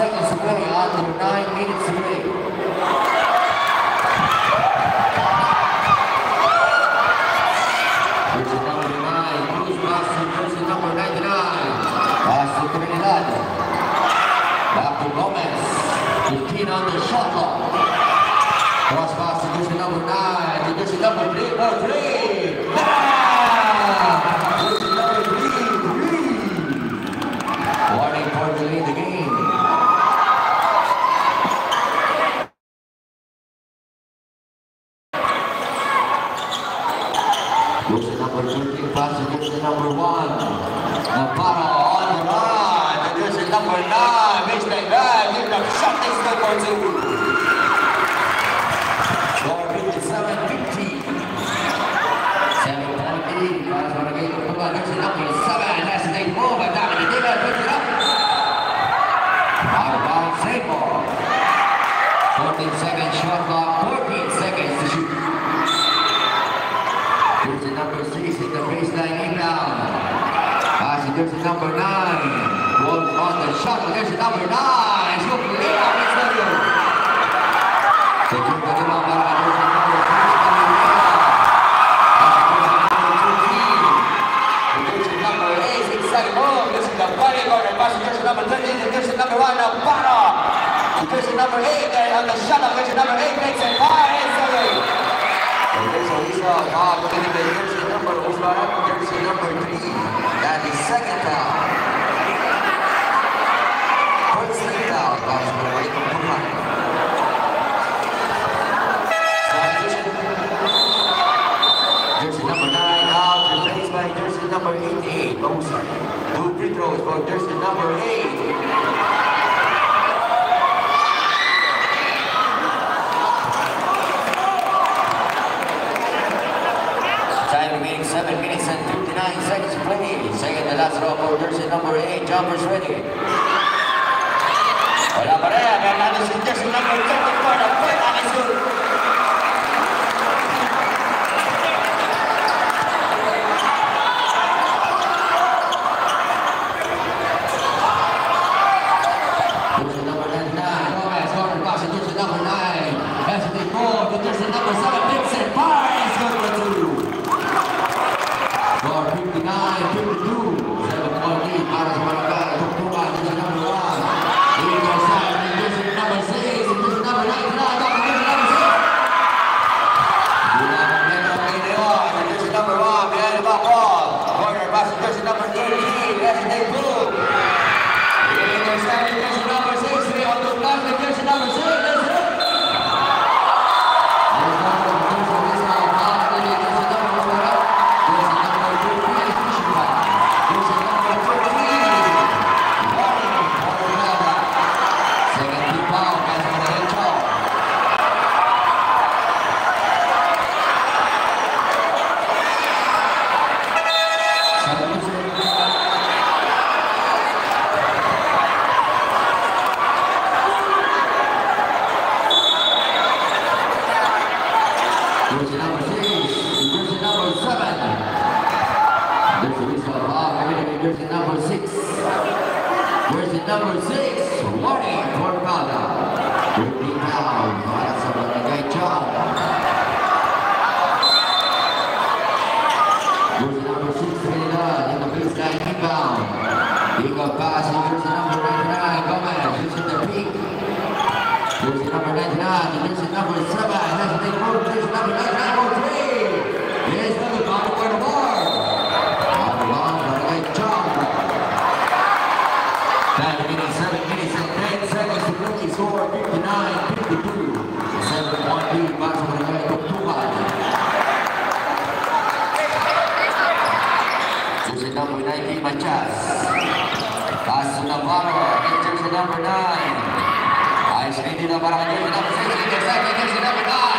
seconds to play after 9 minutes to play. Jersey number 9, Cruz pass to jersey number 99. Pass to Trinidad. Back to Gomez. 15 on the shot clock. Cross pass to jersey number 9. To jersey number 3 for 3. Bam! Jersey number 3. Warning for delay the game. Jersey number 13 pass to jersey number 1. Navarro on the run. To jersey number 9. Makes the guy. Give the shot. It's good for 2. Score 57-50. 7-8. Pass on the game. Jersey number 7. Has to take move. And down the digger. Puts it up. Out of bounds. Save ball. 14 seconds shot clock. 14 seconds to shoot. Jersey number 6 in the baseline inbound. Pass to jersey number 9. One on the shot to jersey number 9. Shoot lay out the stadium. Second para jersey number 3. Jersey number 8 inside home. This is the body corner. Pass to jersey number 13 and jersey number 1. Navarro. Jersey number 8 there on the shot of jersey number 8 makes it 5-8. Jersey number 3. And the second foul. First foul. Pass away from Kumar. Jersey number 9 out. Replaced by jersey number 88. Bosa. 2 free throws for jersey number 8. Time remaining 7 minutes and 59 seconds to play. Second to last row for jersey number 8. Jumpers ready. Wala pa rin. Meron natin si jersey number 34 na point on his good. Jersey number 99. Gomez, corner pass to jersey number 9. Hesitate 4 to jersey number 7. Vincent Parr is good for 2. For 59-52, 7-point lead para sa Barangay. Tugtugan, jersey number 1. Eagle side, jersey number 6, jersey number 9, jersey number 6. Jersey number 1, behind the back wall. Corner pass to jersey number 13, Hesitate Blue. Eagle side, jersey number 6, 3 on the pass to jersey number 6, that's it. Jersey number 6, jersey number 7. There's a whistle off, jersey number 6. Jersey number 6, warning for Kada. 15 foul para sa Barangay Chong. Jersey number 6, Trinidad in the baseline inbound. Eagle pass in jersey number 99, Gomez, using the peak. Jersey number 99, jersey number 7, has to take road, jersey number 99 for 3. Here's the bottom for the board. On the long, Barangay Chong. 9 minutes, 7 minutes and 10 seconds to play. Score 59-52. 7-point lead para sa Barangay Tugtugan. Jersey number 19, Machas. Pass to Navarro, and jersey number 9. Nice lead na para kay jersey number 6. Jersey number 9.